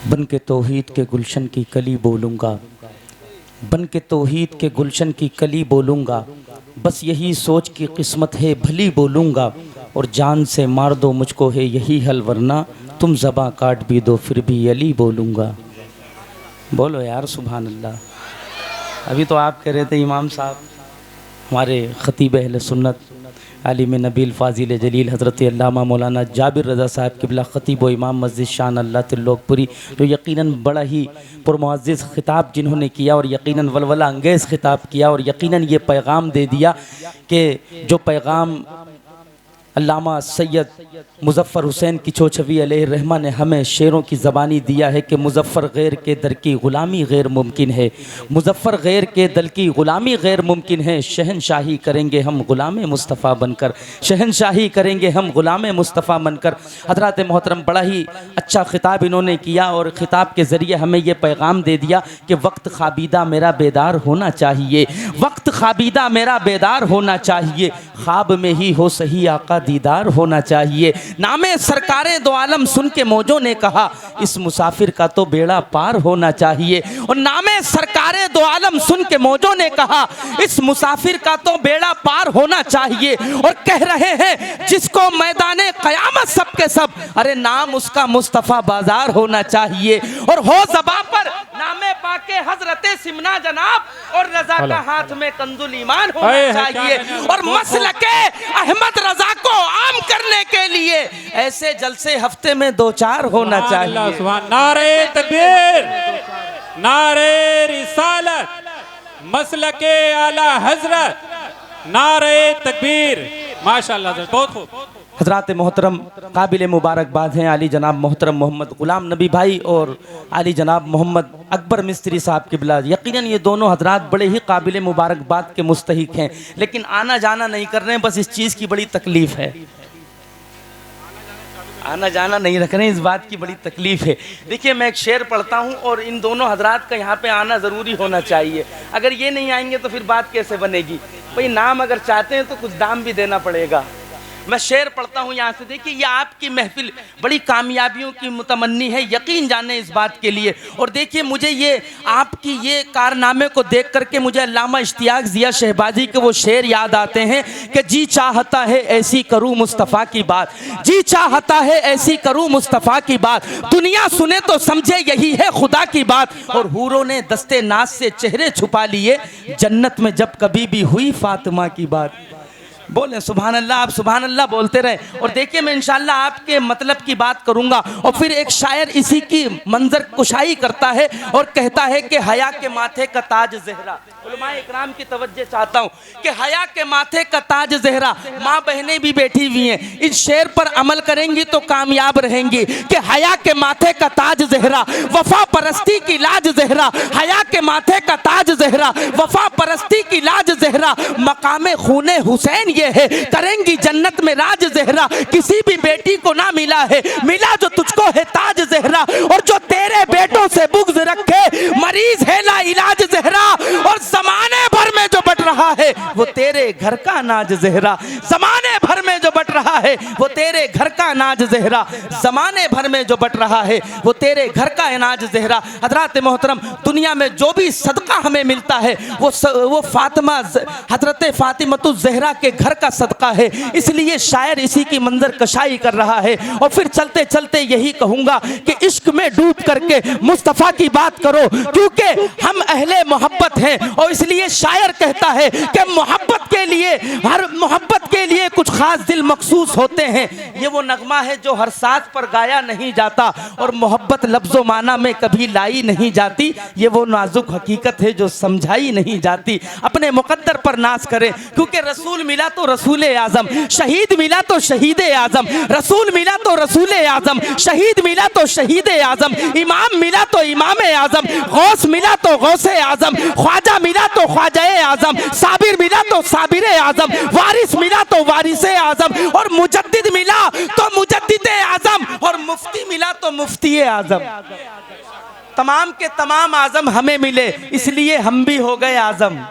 बन के तौहीद के गुलशन की कली बोलूँगा, बन के तौहीद के गुलशन की कली बोलूँगा, बस यही सोच की किस्मत है भली बोलूँगा, और जान से मार दो मुझको है यही हल, वरना तुम ज़बां काट भी दो फिर भी अली बोलूँगा। बोलो यार सुभान अल्लाह। अभी तो आप कह रहे थे इमाम साहब हमारे ख़तीब अहले सुन्नत आलिम नबील फ़ाज़िल जलील हज़रत अल्लामा मौलाना जाबिर रज़ा साहब क़िबला ख़तीब व इमाम मस्जिद शान अल्लाह तिल्लोकपुरी, जो यकीनन बड़ा ही पुरमुअज़्ज़िज़ ख़िताब जिन्होंने किया और यकीनन वलवला अंगेज़ ख़िताब किया और यकीनन ये पैगाम दे दिया कि जो पैगाम अल्लामा सैयद मुज़फ़्फ़र हुसैन किचोचवी अलैहिर्रहमा ने हमें शेरों की ज़बानी दिया है कि मुज़फ़्फ़र गैर के दर की ग़ुलामी गैर मुमकिन है, मुज़फ़्फ़र गैर के दल की ग़ुलामी गैर मुमकिन है, शहनशाही करेंगे हम ग़ुलाम मुस्तफ़ा बनकर, शहनशाही करेंगे हम ग़ुलाम मुस्तफ़ा बनकर। हज़रात मोहतरम बड़ा ही अच्छा ख़िताब इन्होंने किया और ख़िताब के ज़रिए हमें ये पैगाम दे दिया कि वक्त ख़ाबीदा मेरा बेदार होना चाहिए, वक्त ख़ाबीदा मेरा बेदार होना चाहिए, ख्वाब में ही हो सही आका दीदार होना चाहिए। नामे सरकारे दो आलम सुन के मौजों ने कहा इस मुसाफिर का तो बेड़ा पार होना चाहिए, और नामे सरकारे दो आलम सुन के मौजों ने कहा इस मुसाफिर का तो बेड़ा पार होना चाहिए। और कह रहे हैं जिसको मैदाने क़यामत सब के सब, अरे नाम उसका मुस्तफ़ा बाजार होना चाहिए, और हो ज़बां पर नामे पाके हज़रते सिमना जनाब और रज़ा का हाथ में कंजुल ईमान होना चाहिए, और मसलके अहमद रज़ा को आम करने के लिए ऐसे जलसे हफ्ते में 2-4 होना चाहिए। नारे तकबीर, नारे रिसालत, मसलके आला हजरत, नारे तकबीर। माशाअल्लाह, बहुत खूब। हज़रात मोहतरम काबिल मुबारकबाद हैं आली जनाब मोहतरम मोहम्मद ग़ुलाम नबी भाई और आली जनाब मोहम्मद अकबर मिस्त्री साहब क़िबला। यकीनन ये दोनों हज़रात बड़े ही काबिल मुबारकबाद के मुस्तहिक हैं, लेकिन आना जाना नहीं कर रहे हैं, बस इस चीज़ की बड़ी तकलीफ़ है, आना जाना नहीं रख रहे हैं, इस बात की बड़ी तकलीफ़ है। देखिए मैं एक शेर पढ़ता हूँ और इन दोनों हज़रात का यहाँ पे आना ज़रूरी होना चाहिए, अगर ये नहीं आएंगे तो फिर बात कैसे बनेगी भाई। नाम अगर चाहते हैं तो कुछ दाम भी देना पड़ेगा। मैं शेर पढ़ता हूँ यहाँ से, देखिए ये आपकी महफिल बड़ी कामयाबियों की मुतमन्नी है, यकीन जाने इस बात के लिए। और देखिए मुझे ये आपकी ये कारनामे को देख करके मुझे अल्लामा इश्तियाक ज़िया शहबाजी के वो शेर याद आते हैं कि जी चाहता है ऐसी करूँ मुस्तफ़ा की बात, जी चाहता है ऐसी करूँ मुस्तफ़ा की बात, दुनिया सुने तो समझे यही है खुदा की बात, और हूरों ने दस्ते नाज से चेहरे छुपा लिए जन्नत में जब कभी भी हुई फातिमा की बात। बोलें सुभान अल्लाह, आप सुभान अल्लाह बोलते रहे। और देखिए मैं इंशाअल्लाह आपके मतलब की बात करूंगा। और फिर एक शायर इसी की मंजर कुशाई करता है और कहता है कि हया के माथे का ताज ज़हरा, उलमाए इकराम की तवज्जो चाहता हूँ कि हया के माथे का ताज ज़हरा, माँ बहनें भी बैठी हुई हैं, इस शेर पर अमल करेंगी तो कामयाब रहेंगी कि हया के माथे का ताज ज़हरा, वफा परस्ती की लाज ज़हरा, हया के माथे का ताज ज़हरा, वफा परस्ती की लाज ज़हरा, मकामे खूने हुसैन ये है, करेंगी जन्नत में राज ज़हरा, किसी भी बेटी को ना मिला है, मिला जो तुझको है ताज ज़हरा, और जो तेरे बेटों से बुग़्ज़ रखे मरीज है ला इलाज ज़हरा, और ज़माने भर में जो बट रहा है वो तेरे घर का अनाज ज़हरा, ज़माने भर में जो बट रहा है वो तेरे घर का अनाज ज़हरा, ज़माने भर में जो बट रहा है वो तेरे घर का अनाज ज़हरा। हज़रात मोहतरम दुनिया में जो भी सदका हमें मिलता है वो फातिमा हज़रत फ़ातिमतुज़ ज़हरा के घर का सदका है, इसलिए शायर इसी की मंजर कशाई कर रहा है। और फिर चलते चलते यही कहूँगा कि इश्क में डूब करके मुस्तफ़ा की बात करो, क्योंकि हम अहले मोहब्बत हैं, और इसलिए शायर कहता है कि मोहब्बत के लिए हर मोहब्बत के लिए कुछ खास दिल मखसूस होते हैं, ये वो नगमा है जो हर साज पर गाया नहीं जाता, और मोहब्बत लफ्ज़ो माना में कभी लाई नहीं जाती, ये वो नाजुक हकीकत है जो समझाई नहीं जाती। अपने मुकद्दर पर नाज करें, क्योंकि रसूल मिला तो रसूल आज़म, शहीद मिला तो शहीद आज़म, रसूल मिला तो रसूल आज़म, शहीद मिला तो शहीद आज़म, इमाम मिला तो इमाम आज़म, गौस मिला तो गौस आज़म, ख्वाजा मिला तो ख्वाजा आज़म, साबिर मिला तो साबिर आज़म, वारिस मिला तो वारिस आज़म, और मुजद्दिद मिला तो मुजद्दिद आज़म, और मुफ्ती मिला तो मुफ्ती आज़म। तमाम के तमाम आज़म हमें मिले, इसलिए हम भी हो गए आज़म।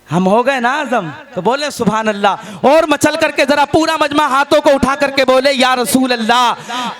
हम हो गए ना आजम, तो बोले सुभान अल्लाह। और मचल करके जरा पूरा मजमा हाथों को उठा करके बोले या रसूल अल्लाह,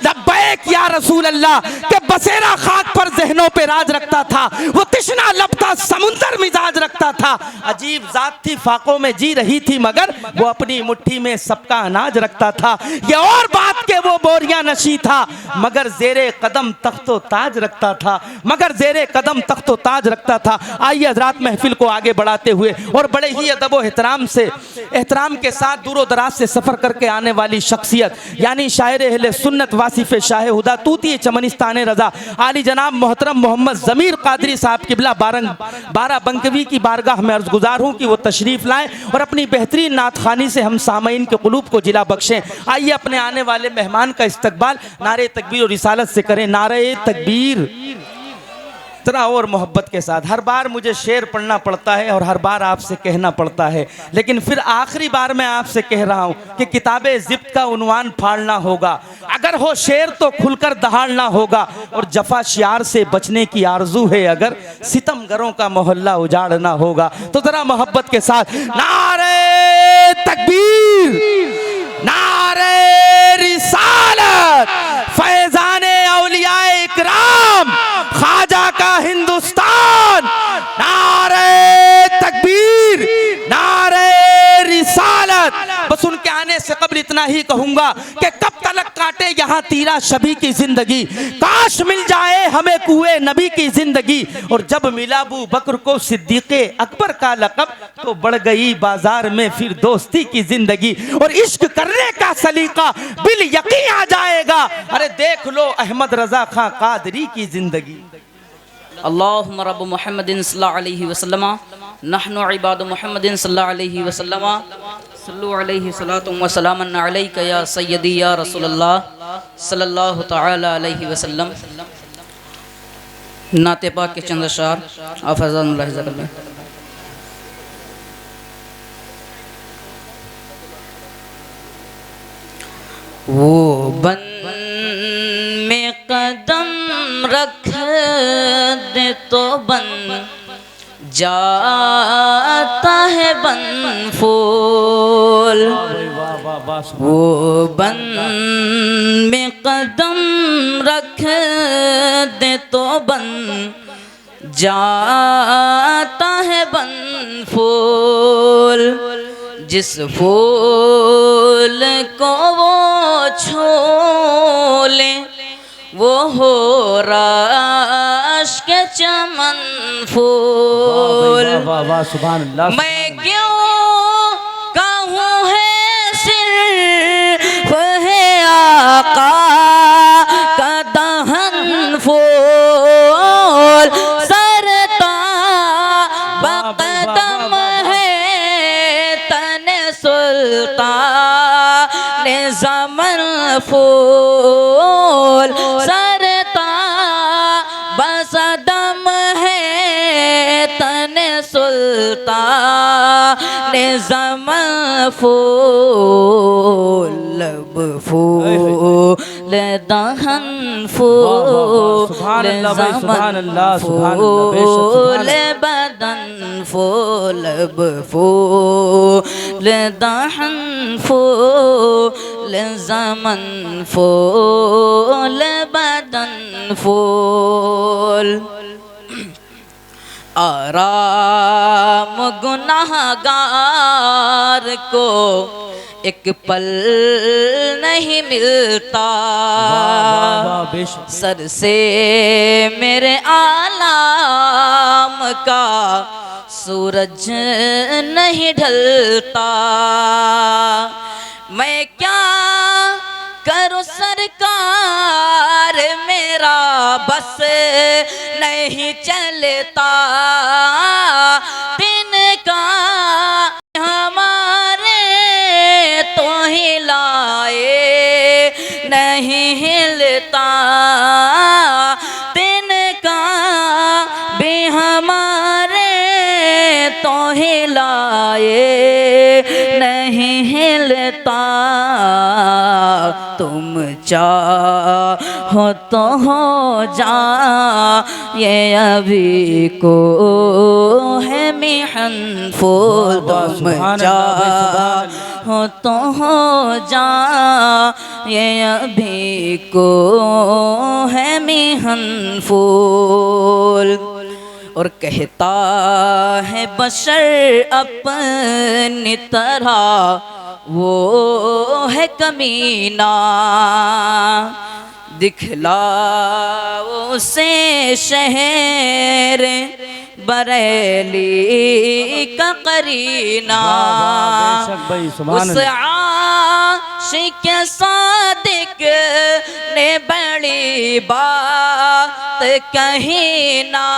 लब्बैक या रसूल अल्लाह। के बसेरा खाक पर जहनों पे राज रखता था, वो तिश्ना लब था समुंदर मिजाज रखता था। अजीब जात थी फाकों में जी रही थी, मगर वो अपनी मुट्ठी में सबका अनाज रखता था। ये और बात के वो बोरिया नशी था, मगर जेरे कदम तख्तो ताज रखता था, मगर जेरे कदम तख्तो ताज रखता था। आइए हजरात महफिल को आगे बढ़ाते हुए और बड़े ही अदब व एहतराम के साथ दूर दराज से सफ़र करके आने वाली शख्सियत यानी शायर अहले सुन्नत वासिफ शाह हुदा तूती चमनिस्तान रज़ा आली जनाब मोहतरम मोहम्मद ज़मीर कादरी साहब किबला बारह बंकवी की बारगाह में अर्ज़ गुजार हूँ कि वो तशरीफ़ लाएँ और अपनी बेहतरीन नात खानी से हम सामईन के क़ुलूब को जिला बख्शें। आइए अपने आने वाले मेहमान का इस्तकबाल नारे तकबीर और रिसालत से करें। नारे तकबीर इतना और मोहब्बत के साथ। हर बार मुझे शेर पढ़ना पड़ता है और हर बार आपसे कहना पड़ता है, लेकिन फिर आखिरी बार मैं आपसे कह रहा हूँ कि किताबे ज़िब्त का उन्वान फाड़ना होगा, अगर हो शेर तो खुलकर दहाड़ना होगा, और जफा शियार से बचने की आरजू है अगर सितमगरों का मोहल्ला उजाड़ना होगा। तो जरा मोहब्बत के साथ नारे तकबीर, नारे रिसालत, फैजाने औलियाए इकराम, ख्वाजा का हिंदुस्तान। नारे तकबीर, नारे रिसालत। बस उनके आने से कबल इतना ही कहूंगा कि कब तलक काटे यहाँ तीरा शबी की जिंदगी, काश मिल जाए हमें कुए नबी की जिंदगी। और जब मिला अबू बकर को सिद्दीक़े अकबर का लक़ब, तो बढ़ गई बाजार में फिर दोस्ती की जिंदगी। और इश्क करने का सलीका बिल यकीन आ जाएगा, अरे देख लो अहमद रजा खां कादरी की जिंदगी। अल्लाहुम्मा रब्ब मुहम्मदिन सल्लल्लाहु अलैहि वसल्लम, नहनु इबादु मुहम्मदिन सल्लल्लाहु अलैहि वसल्लम, सल्लु अलैहि सलातु व सलामन अलैका या सय्यदी या रसूलल्लाह सल्लल्लाहु तआला अलैहि वसल्लम। नाते पाक के चंद अशार आप हज़ानुल्लाह ज़कल्लाह। वो बन में कदम रख दे तो बन जाता है बन फूल, वो बन में कदम रख दे तो बन जाता है बन फूल। जिस फूल को वो छू ले वो हो राश के चमन फूल। मैं क्यों कहूँ है सिर्फ है आका का दहन फूल, सरता बकदम है तने सुल्तान ज़मन फूल, सरता बसदम है तने सुल्तान ज़मन फूल। लब फूल दहन फूल ज़मन फूल, बदन फूल लब फूल दहन फूल ज़मन फूल, बदन फूल। आराम गुनाहगार को एक पल नहीं मिलता, सर से मेरे आलाम का सूरज नहीं ढलता। मैं क्या करूं सरकार, मेरा बस नहीं चलता, तिनका हमारे तो हिलाए नहीं हिलता, तिनका भी हमारे तो हिलाए नहीं हिलता। तुम चाहो हो तो हो जा, ये अभी को है मिहन फूल तुम जा, हो तो हो जा, ये अभी को है मिहन फूल। और कहता है बशर अपनी तरह वो है कमीना, दिखलाओ उसे शहर बरेली का करीना। उस आशिक सादिक ने बड़ी बात कही ना,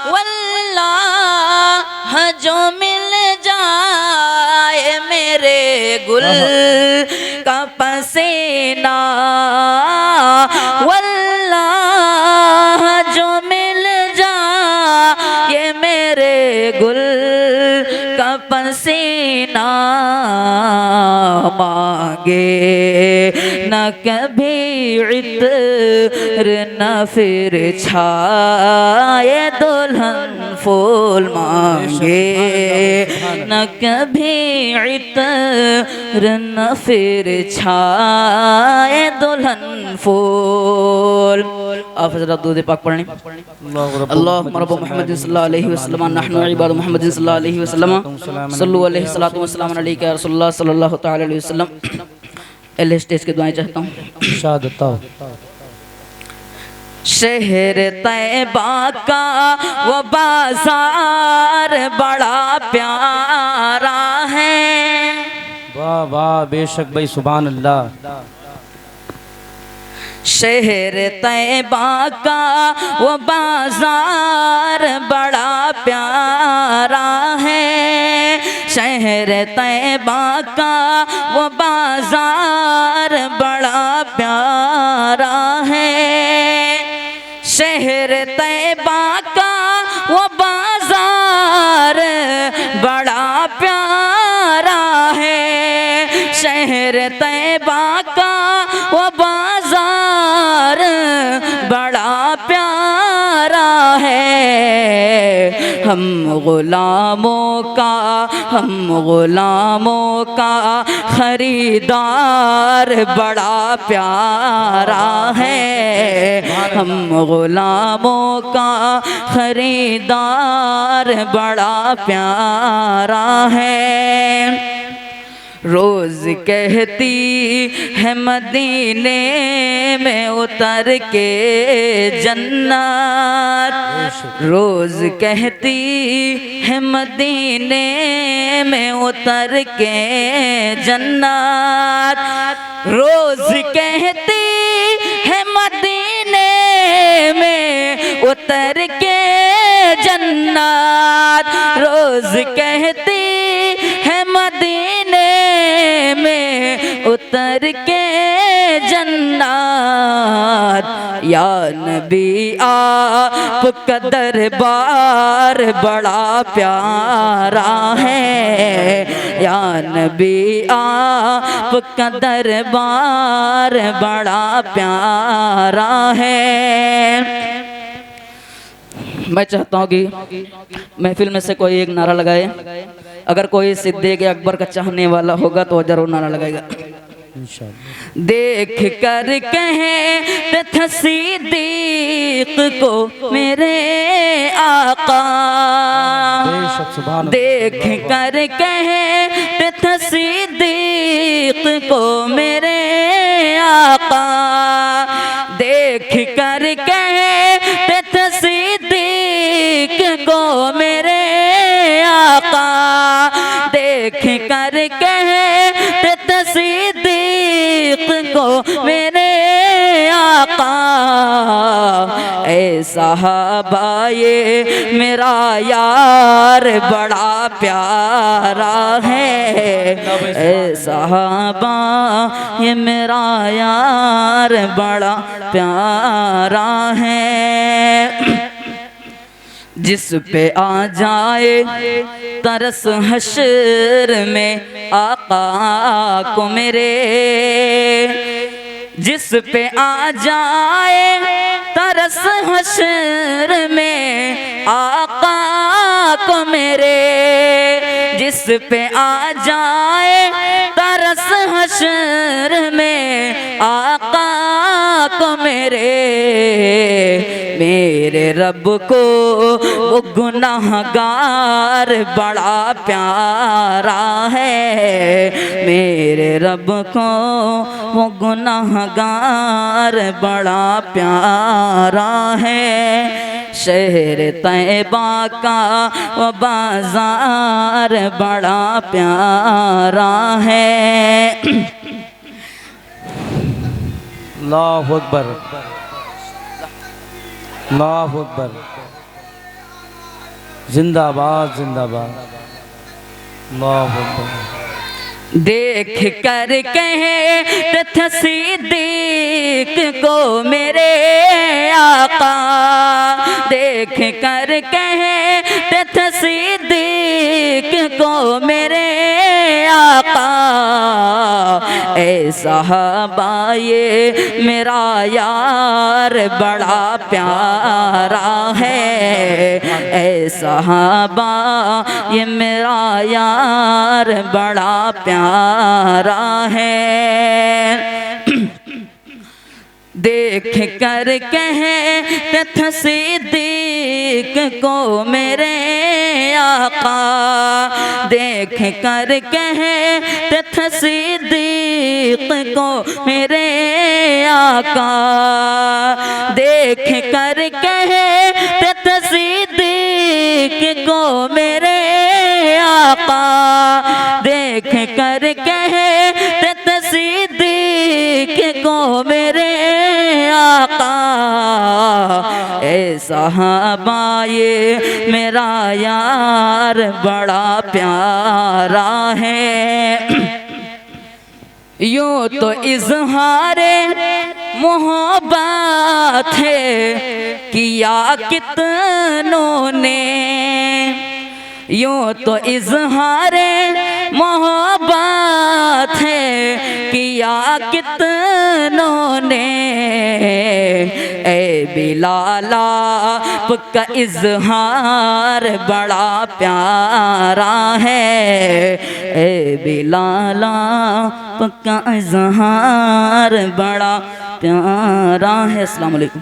वल्लाह जो मिल जाए मेरे गुल का पसीना, वल्लाह जो मिल जाए मेरे गुल का पसीना, मांगे न कभी इत्र न फिर छाए दुल्हन फूल, मांगे न कभी इत्र न फिर छाए दुल्हन फूल। आप हज़रत दूध पाक पढ़नी। अल्लाहुम्मा रब्ब मुहम्मद सल्लल्लाहु अलैहि वसल्लम नहनु इबाद मुहम्मद सल्लल्लाहु अलैहि वसल्लम सल्लु अलैहि सलातु वस्सलाम अलैका रसूलुल्लाह सल्लल्लाहु तआला अलैहि वसल्लम। एल स्टेज के दुआएं चाहता हूँ। शहर तैबा का वो बाजार बड़ा प्यारा है। वाह वाह, बेशक भाई, सुभान अल्लाह। शहर तैबा का वो बाजार बड़ा प्यारा है। शहर तैबा का वो बाजार बड़ा प्यारा है। शहर तैबा का वो बाजार बड़ा प्यारा है। शहर तैबा का वो बाजार बड़ा प्यारा है। हम गुलामों का खरीदार बड़ा प्यारा है। हम गुलामों का खरीदार बड़ा प्यारा है। रोज कहती है मदीने में उतर के जन्नत। रोज कहती है मदीने में उतर के जन्नत। रोज कहती है मदीने में उतर के जन्नत। रोज कहती है मदीने में उतर के जन्नत। या नबी आपका दरबार बड़ा प्यारा है। या नबी आपका दरबार बड़ा प्यारा है। मैं चाहता हूँ कि महफिल में से कोई एक नारा लगाए। अगर कोई सिद्दीक़ अकबर का चाहने वाला होगा तो जरूर नारा लगाएगा। देख कर कहे थे सिद्दीक़ को मेरे आका। देख कर कहे थे सिद्दीक़ को मेरे आका। देख कर कहे थे सिद्दीक़ को मेरे आका। देख कर कहे थे सिद्दीक़ को मेरे आका। ऐ साहबा ये मेरा यार बड़ा प्यारा है। ऐ साहबा ये मेरा यार बड़ा प्यारा है। जिस पे आ जाए तरस हश्र में आका को मेरे। जिस पे आ जाए तरस हश्र में आका को मेरे, जिस पे आ जाए तरस हश्र में आका को मेरे रब को वो गुनाहगार बड़ा प्यारा है। मेरे रब को वो गुनाहगार बड़ा प्यारा है। शहर तैबा का वो बाजार बड़ा प्यारा है। अल्लाहु अकबर, अल्लाहु अकबर, जिंदाबाद जिंदाबाद, अल्लाहु अकबर। देख कर कहे थे सिद्दीक को मेरे आका, देख कर कहे थे सिद्दीक को मेरे आका, ऐ साहबा ये मेरा यार बड़ा प्यारा है। ऐ साहबा ये मेरा यार बड़ा प्यारा है। देख कर कहे थे सिद्दीक को मेरे आका, देख कर कहे थे सिद्दीक को मेरे आका, देख कर कहे थे सिद्दीक को मेरे आका, देख कर कहे थे सिद्दीक को मेरे आका, ऐ साहबा ये मेरा यार बड़ा प्यारा है। यूं तो इज़हारे मोहब्बत है किया कितनों ने, यूं तो इज़हारे मोहब्बत है किया कितनों ने, ऐ बिलाल आपका इज़हार बड़ा प्यारा है। ऐ बिलाल आपका इज़हार बड़ा प्यारा है। अस्सलाम वालेकुम।